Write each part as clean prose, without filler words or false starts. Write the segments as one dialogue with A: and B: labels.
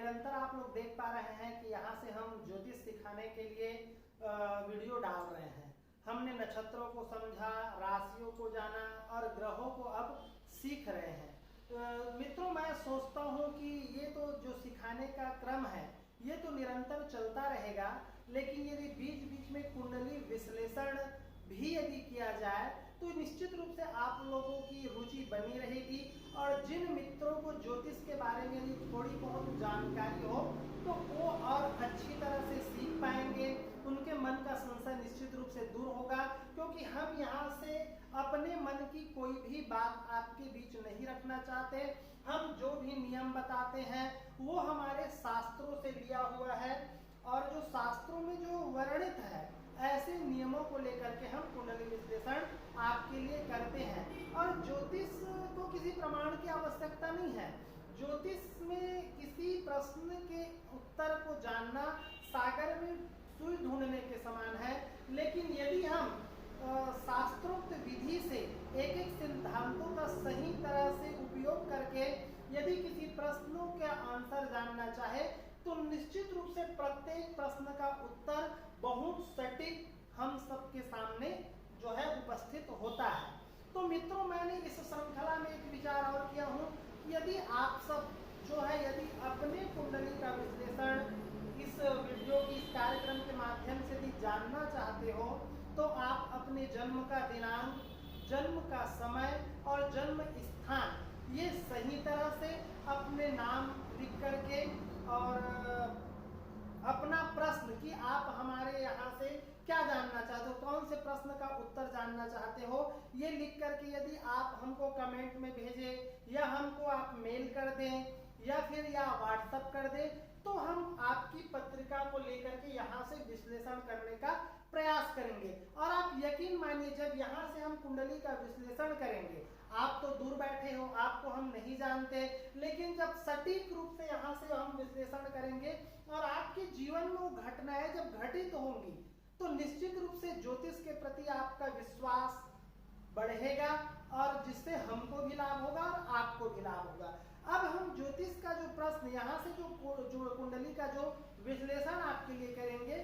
A: निरंतर आप लोग देख पा रहे हैं कि यहाँ से हम ज्योतिष सिखाने के लिए वीडियो डाल रहे हैं। हमने नक्षत्रों को समझा, राशियों को जाना और ग्रहों को अब सीख रहे हैं। मित्रों, मैं सोचता हूँ कि ये तो जो सिखाने का क्रम है ये तो निरंतर चलता रहेगा, लेकिन यदि बीच बीच में कुंडली विश्लेषण भी यदि किया जाए तो निश्चित रूप से आप लोगों की रुचि बनी रहेगी और जिन मित्रों को ज्योतिष के बारे में यदि थोड़ी बहुत जानकारी हो तो वो और अच्छी तरह से सीख पाएंगे, उनके मन का संशय निश्चित रूप से दूर होगा। क्योंकि हम यहाँ से अपने मन की कोई भी बात आपके बीच नहीं रखना चाहते। हम जो भी नियम बताते हैं वो हमारे शास्त्रों से लिया हुआ है और जो शास्त्रों में जो वर्णित है ऐसे नियमों को लेकर के हम कुंडली विश्लेषण आपके लिए करते हैं। और ज्योतिष को किसी प्रमाण की आवश्यकता नहीं है। ज्योतिष में किसी प्रश्न के उत्तर को जानना सागर में सुई ढूंढने के समान है। लेकिन यदि हम शास्त्रोक्त विधि से एक एक सिद्धांतों का सही तरह से उपयोग करके यदि किसी प्रश्नों का आंसर जानना चाहे तो निश्चित रूप से प्रत्येक प्रश्न का उत्तर बहुत सटीक हम सबके सामने जो है उपस्थित होता है। तो मित्रों, मैंने इस श्रृंखला में एक विचार और किया हूँ कि यदि आप सब जो है यदि अपने कुंडली का विश्लेषण इस वीडियो की इस कार्यक्रम के माध्यम से यदि जानना चाहते हो तो आप अपने जन्म का दिनांक, जन्म का समय और जन्म स्थान ये सही तरह से अपने नाम लिख करके और अपना प्रश्न कि आप हमारे यहाँ से क्या जानना चाहते हो, कौन से प्रश्न का उत्तर जानना चाहते हो, ये लिख करके यदि आप हमको कमेंट में भेजें या हमको आप मेल कर दें या फिर या व्हाट्सएप कर दें तो हम आपकी पत्रिका को लेकर के यहाँ से विश्लेषण करने का प्रयास करेंगे। और आप यकीन मानिए, जब यहाँ से हम कुंडली का विश्लेषण करेंगे, आप तो दूर बैठे हो, आपको हम नहीं जानते, लेकिन जब सटीक रूप से यहाँ से हम विश्लेषण करेंगे और आपके जीवन में वो घटनाएं जब घटित होंगी तो निश्चित रूप से ज्योतिष के प्रति आपका विश्वास बढ़ेगा और जिससे हमको भी लाभ होगा और आपको भी लाभ होगा। अब हम ज्योतिष का जो प्रश्न यहाँ से जो कुंडली का जो विश्लेषण आपके लिए करेंगे,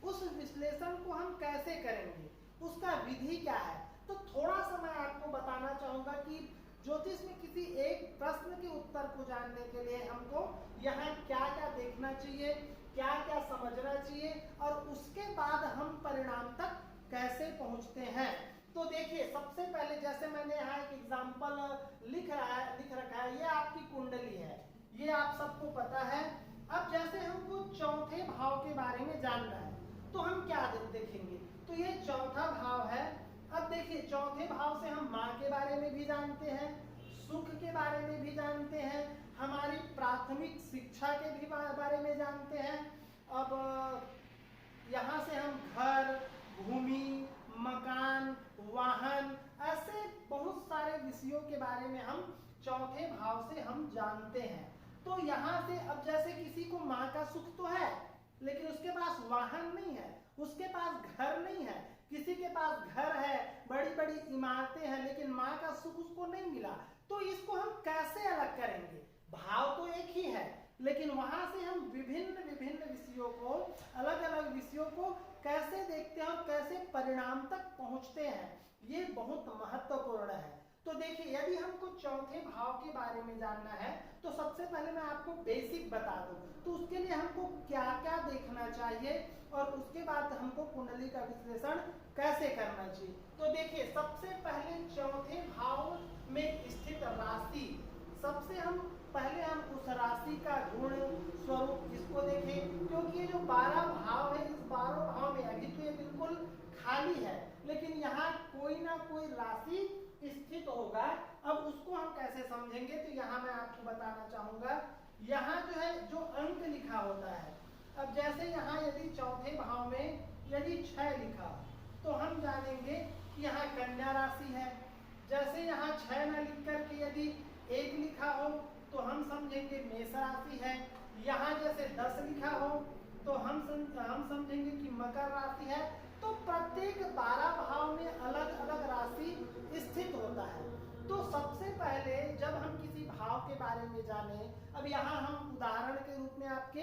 A: उस विश्लेषण को हम कैसे करेंगे, उसका विधि क्या है, तो थोड़ा सा मैं आपको बताना चाहूंगा कि ज्योतिष में किसी एक प्रश्न के उत्तर को जानने के लिए हमको यहाँ क्या क्या देखना चाहिए, क्या क्या समझना चाहिए और उसके बाद हम परिणाम तक कैसे पहुंचते हैं। तो देखिए, सबसे पहले जैसे मैंने यहाँ एक एग्जाम्पल लिख रखा है, ये आपकी कुंडली है, ये आप सबको पता है। अब जैसे हमको चौथे भाव के बारे में जानना है तो हम क्या देखेंगे, तो ये चौथा भाव है। अब देखिए, चौथे भाव से हम माँ के बारे में भी जानते हैं, सुख के बारे में भी जानते हैं, हमारी प्राथमिक शिक्षा के भी बारे में जानते हैं। अब यहाँ से हम घर, भूमि, मकान, वाहन, ऐसे बहुत सारे विषयों के बारे में हम चौथे भाव से हम जानते हैं। तो यहाँ से अब जैसे किसी को माँ का सुख तो है लेकिन उसके पास वाहन नहीं है, उसके पास घर नहीं है, किसी के पास घर है, बड़ी बड़ी इमारतें हैं, लेकिन माँ का सुख उसको नहीं मिला, तो इसको हम कैसे अलग करेंगे। भाव तो एक ही है लेकिन वहां से हम विभिन्न विभिन्न विषयों को, अलग अलग विषयों को कैसे देखते हैं और कैसे परिणाम तक पहुंचते हैं, ये बहुत महत्वपूर्ण है। तो देखिए, यदि हमको चौथे भाव के बारे में जानना है तो सबसे पहले मैं आपको बेसिक बता दूं, तो उसके लिए हमको क्या क्या देखना चाहिए और उसके बाद हमको कुंडली का विश्लेषण कैसे करना चाहिए। तो देखिए, सबसे पहले चौथे भाव में स्थित राशि, सबसे पहले हम उस राशि का गुण स्वरूप इसको देखें, क्योंकि ये जो 12 भाव है, इस 12 भाव में अभी तो ये बिल्कुल खाली है लेकिन यहाँ कोई ना कोई राशि स्थित होगा। अब उसको हम कैसे समझेंगे, तो यहाँ मैं आपको बताना चाहूंगा, यहाँ जो है जो अंक लिखा होता है। अब जैसे यहाँ यदि चौथे भाव में यदि 6 लिखा तो हम जानेंगे कि यहाँ कन्या राशि है। जैसे यहाँ 6 न लिख करके यदि 1 लिखा हो तो हम समझेंगे मेष राशि है। यहाँ जैसे 10 लिखा हो तो हम समझेंगे कि मकर राशि है। तो प्रत्येक 12 भाव में अलग अलग राशि स्थित होता है। तो सबसे पहले जब हम किसी भाव के बारे बारे में जाने। अब यहाँ हम उदाहरण के रूप में आपके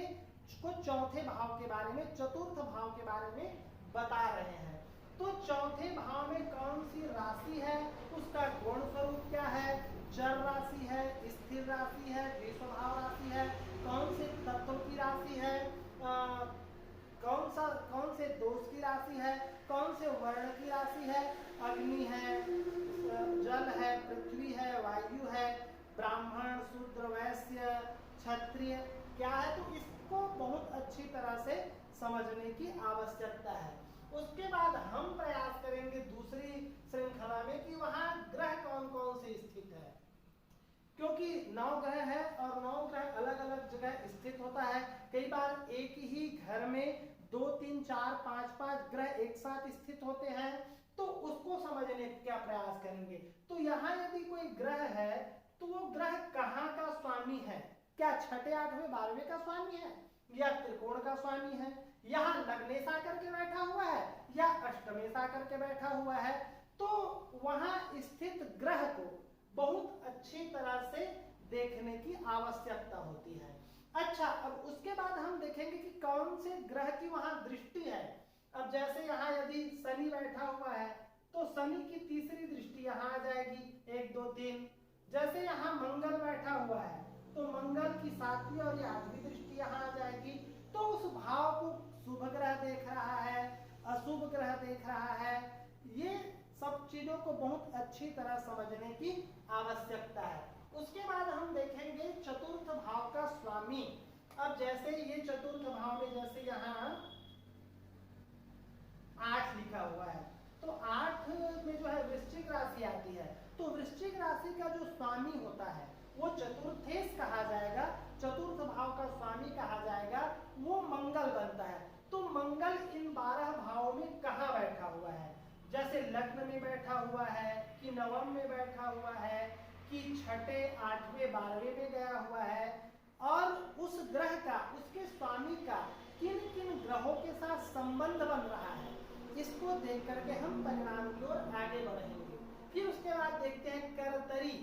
A: कुछ चौथे भाव के बारे में, चतुर्थ भाव के बारे में बता रहे हैं। तो चौथे भाव में कौन सी राशि है, उसका गुण स्वरूप क्या है, जड़ राशि है, स्थिर राशि है, द्विस्वभाव राशि है, कौन से तत्व की राशि है, कौन से दोष की राशि है, कौन से वर्ण की राशि है, अग्नि है, जल है, पृथ्वी है, वायु है, ब्राह्मण, शूद्र, वैश्य, क्षत्रिय क्या है, तो इसको बहुत अच्छी तरह से समझने की आवश्यकता है। उसके बाद हम प्रयास करेंगे दूसरी श्रृंखला में कि वहां ग्रह कौन कौन से स्थित है, क्योंकि 9 ग्रह है और 9 ग्रह अलग अलग जगह स्थित होता है। कई बार एक ही घर में 2, 3, 4, 5 ग्रह एक साथ स्थित होते हैं, तो उसको समझने का प्रयास करेंगे। तो यहाँ यदि कोई ग्रह है तो वो ग्रह कहाँ का स्वामी है, क्या छठे, 8वें, 12वें का स्वामी है या त्रिकोण का स्वामी है, यहाँ लग्नेश आकर के बैठा हुआ है या अष्टमेश आकर के बैठा हुआ है। तो वहां स्थित ग्रह को बहुत अच्छी तरह से देखने की आवश्यकता होती है। अच्छा, अब उसके बाद हम देखेंगे कि कौन से ग्रह की वहां दृष्टि है। अब जैसे यहाँ यदि शनि बैठा हुआ है तो शनि की तीसरी दृष्टि यहाँ आ जाएगी, 1, 2, 3। जैसे यहाँ मंगल बैठा हुआ है तो मंगल की 7वीं और 8वीं दृष्टि यहाँ आ जाएगी। तो उस भाव को शुभ ग्रह देख रहा है, अशुभ ग्रह देख रहा है, ये सब चीजों को बहुत अच्छी तरह समझने की आवश्यकता है। उसके बाद हम देखेंगे चतुर्थ भाव का स्वामी। अब जैसे ये चतुर्थ भाव में जैसे यहाँ 8 लिखा हुआ है, तो 8 में जो है वृश्चिक राशि आती है, तो वृश्चिक राशि का जो स्वामी होता है वो चतुर्थेश कहा जाएगा, चतुर्थ भाव का स्वामी कहा जाएगा, वो मंगल बनता है। तो मंगल इन 12 भावों में कहाँ बैठा हुआ है, जैसे लग्न में बैठा हुआ है कि नवम में बैठा हुआ है कि छठे, 8वें, 12वें में गया हुआ है, और उस ग्रह का, उसके स्वामी का किन किन ग्रहों के साथ संबंध बन रहा है, इसको देख करके हम परिणाम की ओर आगे बढ़ेंगे। फिर उसके बाद देखते हैं कर्तरी।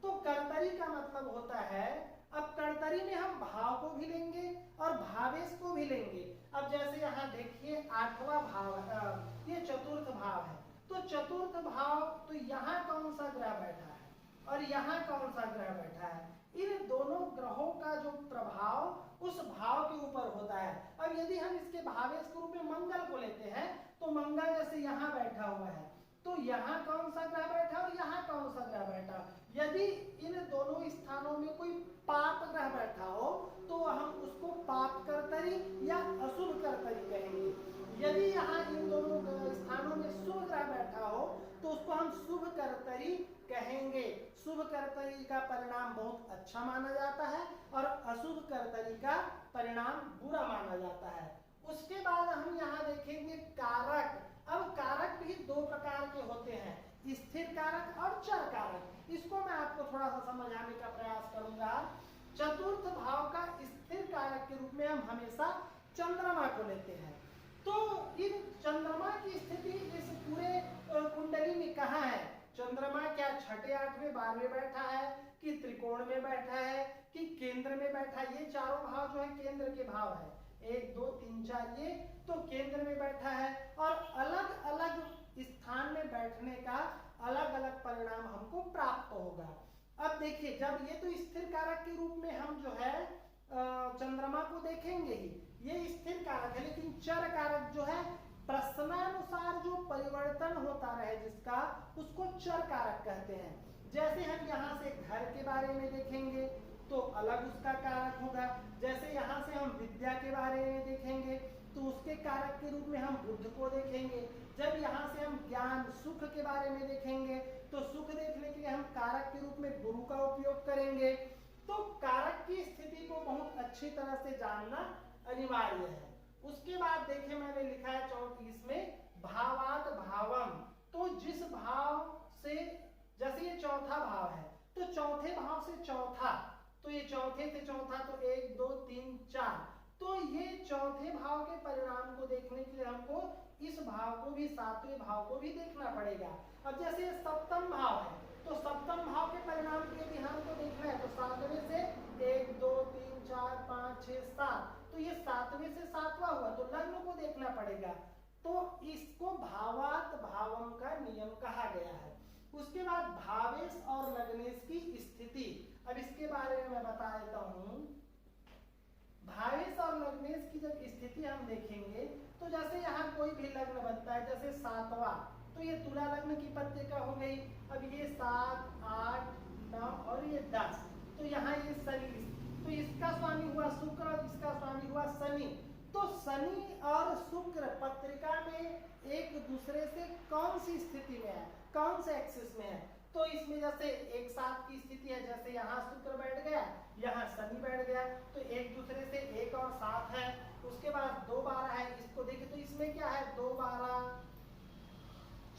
A: तो कर्तरी का मतलब होता है, अब कर्तरी में हम भाव को भी लेंगे और भावेश को भी लेंगे। अब जैसे यहाँ देखिए 8वां भाव, ये चतुर्थ भाव है, तो चतुर्थ भाव, तो यहाँ कौन सा ग्रह बैठा है और यहाँ कौन सा ग्रह बैठा है, इन दोनों ग्रहों का जो प्रभाव उस भाव के ऊपर होता है। अब यदि हम इसके भावेश के रूप में मंगल को लेते हैं तो मंगल जैसे यहाँ बैठा हुआ है, तो यहाँ कौन सा ग्रह बैठा और यहाँ कौन सा ग्रह बैठा, यदि इन दोनों स्थानों में कोई पाप ग्रह बैठा हो तो हम उसको पाप कर्तरी या अशुभ कर्तरी कहेंगे। यदि यहाँ इन दोनों स्थानों में शुभ ग्रह बैठा हो तो उसको हम शुभ कर्तरी कहेंगे। शुभ कर्तरी का परिणाम बहुत अच्छा माना जाता है और अशुभ कर्तरी का परिणाम बुरा माना जाता है। उसके बाद हम यहाँ देखेंगे कारक। अब कारक भी 2 प्रकार के होते हैं, स्थिर कारक और चर कारक। इसको मैं आपको थोड़ा सा समझाने का प्रयास करूंगा। चतुर्थ भाव का स्थिर कारक के रूप में हम हमेशा चंद्रमा को लेते हैं। तो इन चंद्रमा की स्थिति इस पूरे कुंडली में कहाँ है, चंद्रमा क्या छठे, 8वें, 12वें बैठा है कि त्रिकोण में बैठा है कि केंद्र में बैठा है। ये चारों भाव जो है केंद्र के भाव है, 1, 2, 3, 4, ये तो केंद्र में बैठा है। और अलग अलग स्थान में बैठने का अलग अलग परिणाम हमको प्राप्त होगा। अब देखिए, जब ये तो स्थिर कारक के रूप में हम जो है चंद्रमा को देखेंगे ही, ये स्थिर कारक है, लेकिन चर कारक जो है प्रश्नानुसार जो परिवर्तन होता रहे जिसका, उसको चर कारक कहते हैं। जैसे हम यहाँ से घर के बारे में देखेंगे तो अलग उसका कारक होगा, जैसे यहाँ से हम विद्या के बारे में देखेंगे तो उसके कारक के रूप में हम बुध को देखेंगे। जब यहाँ से हम ज्ञान, सुख के बारे में देखेंगे तो सुख देखने के लिए हम कारक के रूप में गुरु का उपयोग करेंगे। तो कारक की स्थिति को बहुत अच्छी तरह से जानना अनिवार्य है। उसके बाद देखिए मैंने लिखा है 34 में भावात भावम। तो जिस भाव से, जैसे ये चौथा भाव है तो चौथे भाव से चौथा, तो ये चौथे से चौथा तो 1, 2, 3, 4, तो ये चौथे भाव के परिणाम को देखने के लिए हमको इस भाव को भी, 7वें भाव को भी देखना पड़ेगा। अब जैसे सप्तम भाव है तो सप्तम भाव के परिणाम के यदि हमको देखना है तो 7वें से सातवें से सातवां हुआ तो लग्न को देखना पड़ेगा। तो इसको भावात भावम का नियम कहा गया है। उसके बाद भावेश और लग्नेश की स्थिति, अब इसके बारे में मैं बता देता हूं। भावेश और लग्नेश की जब स्थिति हम देखेंगे तो जैसे यहाँ कोई भी लग्न बनता है, जैसे सातवां, तो ये तुला लग्न की पत्रिका हो गई। अब ये 7, 8, 9 और ये 10, तो यहाँ ये शनि, तो इसका स्वामी हुआ शुक्र और इसका स्वामी हुआ शनि। तो शनि और शुक्र पत्रिका में एक दूसरे से कौन सी स्थिति में है, कौन से एक्सिस में है? तो इसमें जैसे एक साथ की स्थिति है, जैसे यहाँ शुक्र बैठ गया, यहाँ शनि बैठ गया, तो एक दूसरे से 1 और 7 है। उसके बाद 2, 12 है, इसको देखिए तो इसमें क्या है 2, 12,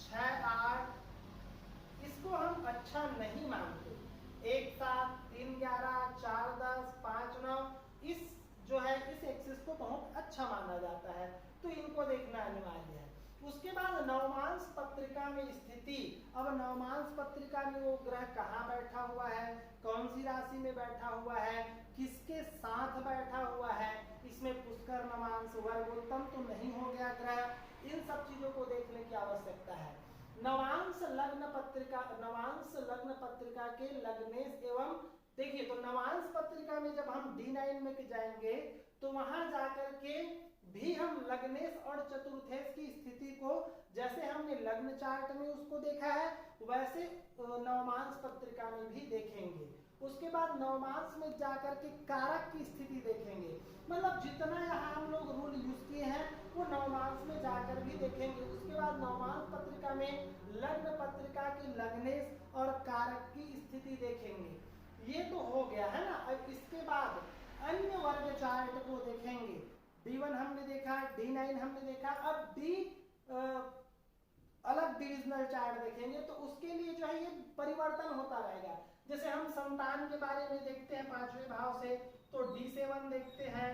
A: 6, 8, इसको हम अच्छा नहीं मानते। 1, 7, 3, 11, 4, 10, 5, 9, इस जो है इस एक्सिस को बहुत अच्छा माना जाता है, तो इनको देखना अनिवार्य है। उसके बाद नवमांश पत्रिका में स्थिति, अब नवमांश पत्रिका में वो ग्रह कहाँ बैठा हुआ है, कौन सी राशि में बैठा हुआ है, किसके साथ बैठा हुआ है, इसमें पुष्कर नवांश वर्गोत्तम तो नहीं हो गया ग्रह, इन सब चीजों को देखने की आवश्यकता है। नवांश लग्न पत्रिका के लग्नेश एवं, देखिए तो नवांश पत्रिका में जब हम D9 में जाएंगे तो वहां जाकर के भी हम लग्नेश और चतुर्थेश की स्थिति को, जैसे हमने लग्न चार्ट में उसको देखा है, वैसे नवमांश पत्रिका में भी देखेंगे। उसके बाद नवमांश में जाकर के कारक की स्थिति देखेंगे, मतलब जितना यहाँ हम लोग रूल यूज किए हैं वो नवमांश में जाकर भी देखेंगे। उसके बाद नवमांश पत्रिका में लग्न पत्रिका की लग्नेश और कारक की स्थिति देखेंगे। ये तो हो गया है ना। अब इसके बाद अन्य वर्ग चार्ट को देखेंगे। D1 हमने देखा, D9 हमने देखा, अब अलग डिविजनल चार्ट देखेंगे तो उसके लिए जो है ये परिवर्तन होता रहेगा। जैसे हम संतान के बारे में देखते हैं 5वें भाव से, तो D7 देखते हैं,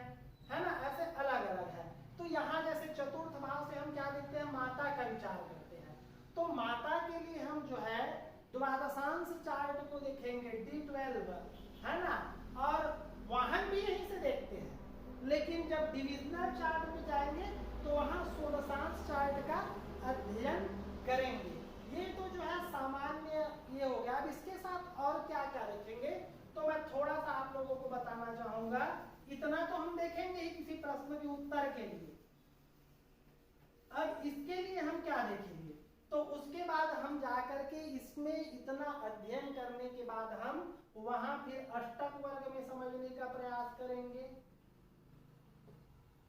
A: है ना, ऐसे अलग अलग है। तो यहाँ जैसे चतुर्थ भाव से हम क्या देखते हैं, माता का विचार करते हैं, तो माता के लिए हम जो है द्वादशांश चार्ट को देखेंगे, D12, है ना, और वहां भी यहीं से देखते हैं। लेकिन जब डिविजनल चार्ट में जाएंगे तो वहां षोडशांश चार्ट का अध्ययन करेंगे। ये तो जो है सामान्य ये हो गया। अब इसके साथ और क्या क्या देखेंगे तो मैं थोड़ा सा आप लोगों को बताना चाहूंगा। इतना तो हम देखेंगे ही किसी प्रश्न के उत्तर के लिए। अब इसके लिए हम क्या देखेंगे, तो उसके बाद हम जाकर के इसमें इतना अध्ययन करने के बाद हम वहां फिर अष्टक वर्ग में समझने का प्रयास करेंगे,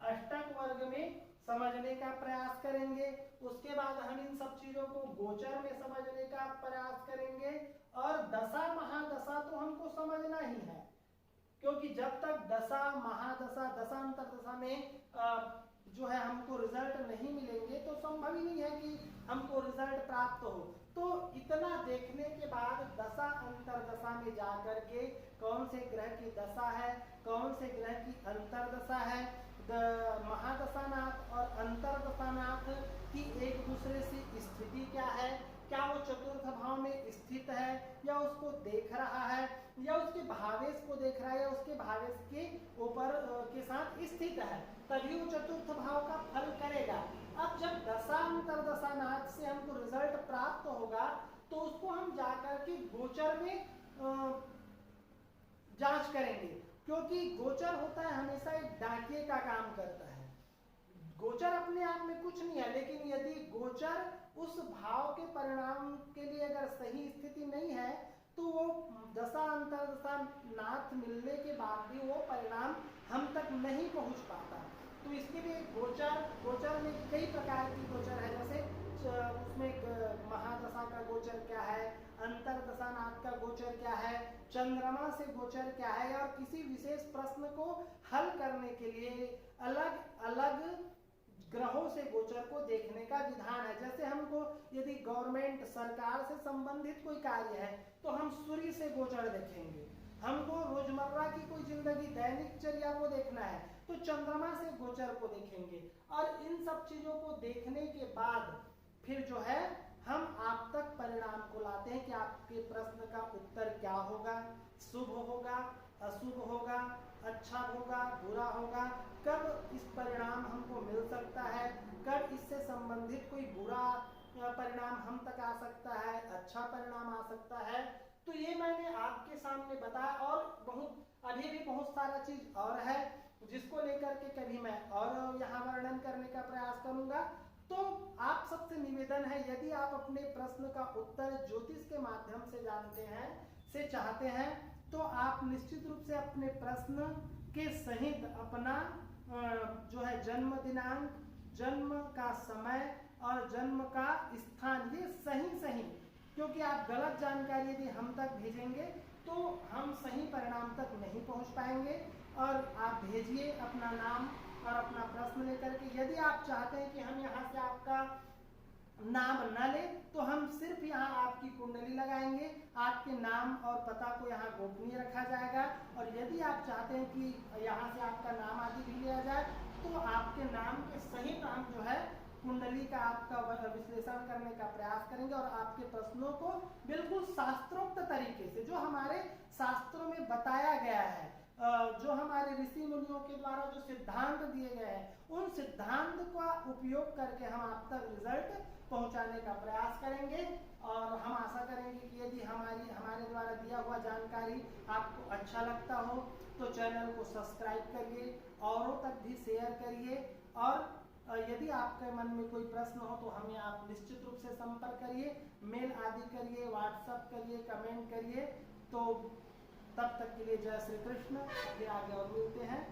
A: अष्टक वर्ग में समझने का प्रयास करेंगे। उसके बाद हम इन सब चीजों को गोचर में समझने का प्रयास करेंगे, और दशा महादशा तो हमको समझना ही है, क्योंकि जब तक दशा महादशा दशांतर दशा में जो है हमको रिजल्ट नहीं मिलेंगे तो संभव ही नहीं है कि हमको रिजल्ट प्राप्त हो। तो इतना देखने के बाद दशा अंतरदशा में जाकर के कौन से ग्रह की दशा है, कौन से ग्रह की अंतरदशा है, महादशानाथ और अंतरदशानाथ की एक दूसरे से स्थिति क्या है, क्या वो चतुर्थ भाव में स्थित है या उसको देख रहा है, या उसके भावेश को देख रहा है, या उसके भावेश के ऊपर के साथ स्थित है, तभी वो चतुर्थ भाव का फल करेगा। अब जब दशा अंतरदशानाथ से हमको रिजल्ट प्राप्त होगा तो उसको हम जाकर के गोचर में जांच करेंगे, क्योंकि गोचर होता है हमेशा एक डाकिये का काम करता है। गोचर अपने आप में कुछ नहीं है, लेकिन यदि गोचर उस भाव के परिणाम के लिए अगर सही स्थिति नहीं है तो वो दशा अंतरदशा नाथ मिलने के बाद भी वो परिणाम हम तक नहीं पहुंच पाता। तो इसके लिए गोचर में कई प्रकार की गोचर है, जैसे उसमें महादशा का गोचर क्या है, अंतरदशा नाथ का गोचर क्या है, चंद्रमा से गोचर क्या है, और किसी विशेष प्रश्न को हल करने के लिए अलग अलग ग्रहों से गोचर को देखने का विधान है। जैसे हमको यदि गवर्नमेंट सरकार से संबंधित कोई कार्य है तो हम सूर्य से गोचर देखेंगे, हमको रोजमर्रा की कोई जिंदगी दैनिक चर्या को देखना है तो चंद्रमा से गोचर को देखेंगे, और इन सब चीजों को देखने के बाद फिर जो है हम आप तक परिणाम को लाते हैं कि आपके प्रश्न का उत्तर क्या होगा, शुभ होगा, अशुभ होगा, अच्छा होगा, बुरा होगा, कब इस परिणाम हमको मिल सकता है, कब इससे संबंधित कोई बुरा परिणाम हम तक आ सकता है, अच्छा परिणाम आ सकता है। तो ये मैंने आपके सामने बताया, और बहुत अभी भी बहुत सारा चीज और है जिसको लेकर के कभी मैं और यहाँ वर्णन करने का प्रयास करूंगा। तो आप सबसे निवेदन है, यदि आप अपने प्रश्न का उत्तर ज्योतिष के माध्यम से जानते हैं, से चाहते हैं, तो आप निश्चित रूप से अपने प्रश्न के सहित अपना जो है जन्म दिनांक, जन्म का समय और जन्म का स्थान, ये सही, क्योंकि आप गलत जानकारी यदि हम तक भेजेंगे तो हम सही परिणाम तक नहीं पहुंच पाएंगे। और आप भेजिए अपना नाम और अपना प्रश्न लेकर के। यदि आप चाहते हैं कि हम यहाँ से आपका नाम न ले, तो हम सिर्फ यहाँ आपकी कुंडली लगाएंगे, आपके नाम और पता को यहाँ गोपनीय रखा जाएगा। और यदि आप चाहते हैं कि यहाँ से आपका नाम आदि भी लिया जाए, तो आपके नाम के सहित हम जो है कुंडली का आपका विश्लेषण करने का प्रयास करेंगे और आपके प्रश्नों को बिल्कुल शास्त्रोक्त तरीके से, जो हमारे शास्त्रों में बताया गया है, जो हमारे ऋषि मुनियों के द्वारा जो सिद्धांत दिए गए हैं, उन सिद्धांत का उपयोग करके हम आप तक रिजल्ट पहुंचाने का प्रयास करेंगे। और हम आशा करेंगे कि यदि हमारे द्वारा दिया हुआ जानकारी आपको अच्छा लगता हो तो चैनल को सब्सक्राइब करिए, औरों तक भी शेयर करिए। और यदि आपके मन में कोई प्रश्न हो तो हमें आप निश्चित रूप से संपर्क करिए, मेल आदि करिए, व्हाट्सएप करिए, कमेंट करिए। तो तब तक के लिए जय श्री कृष्ण, फिर आगे और मिलते हैं।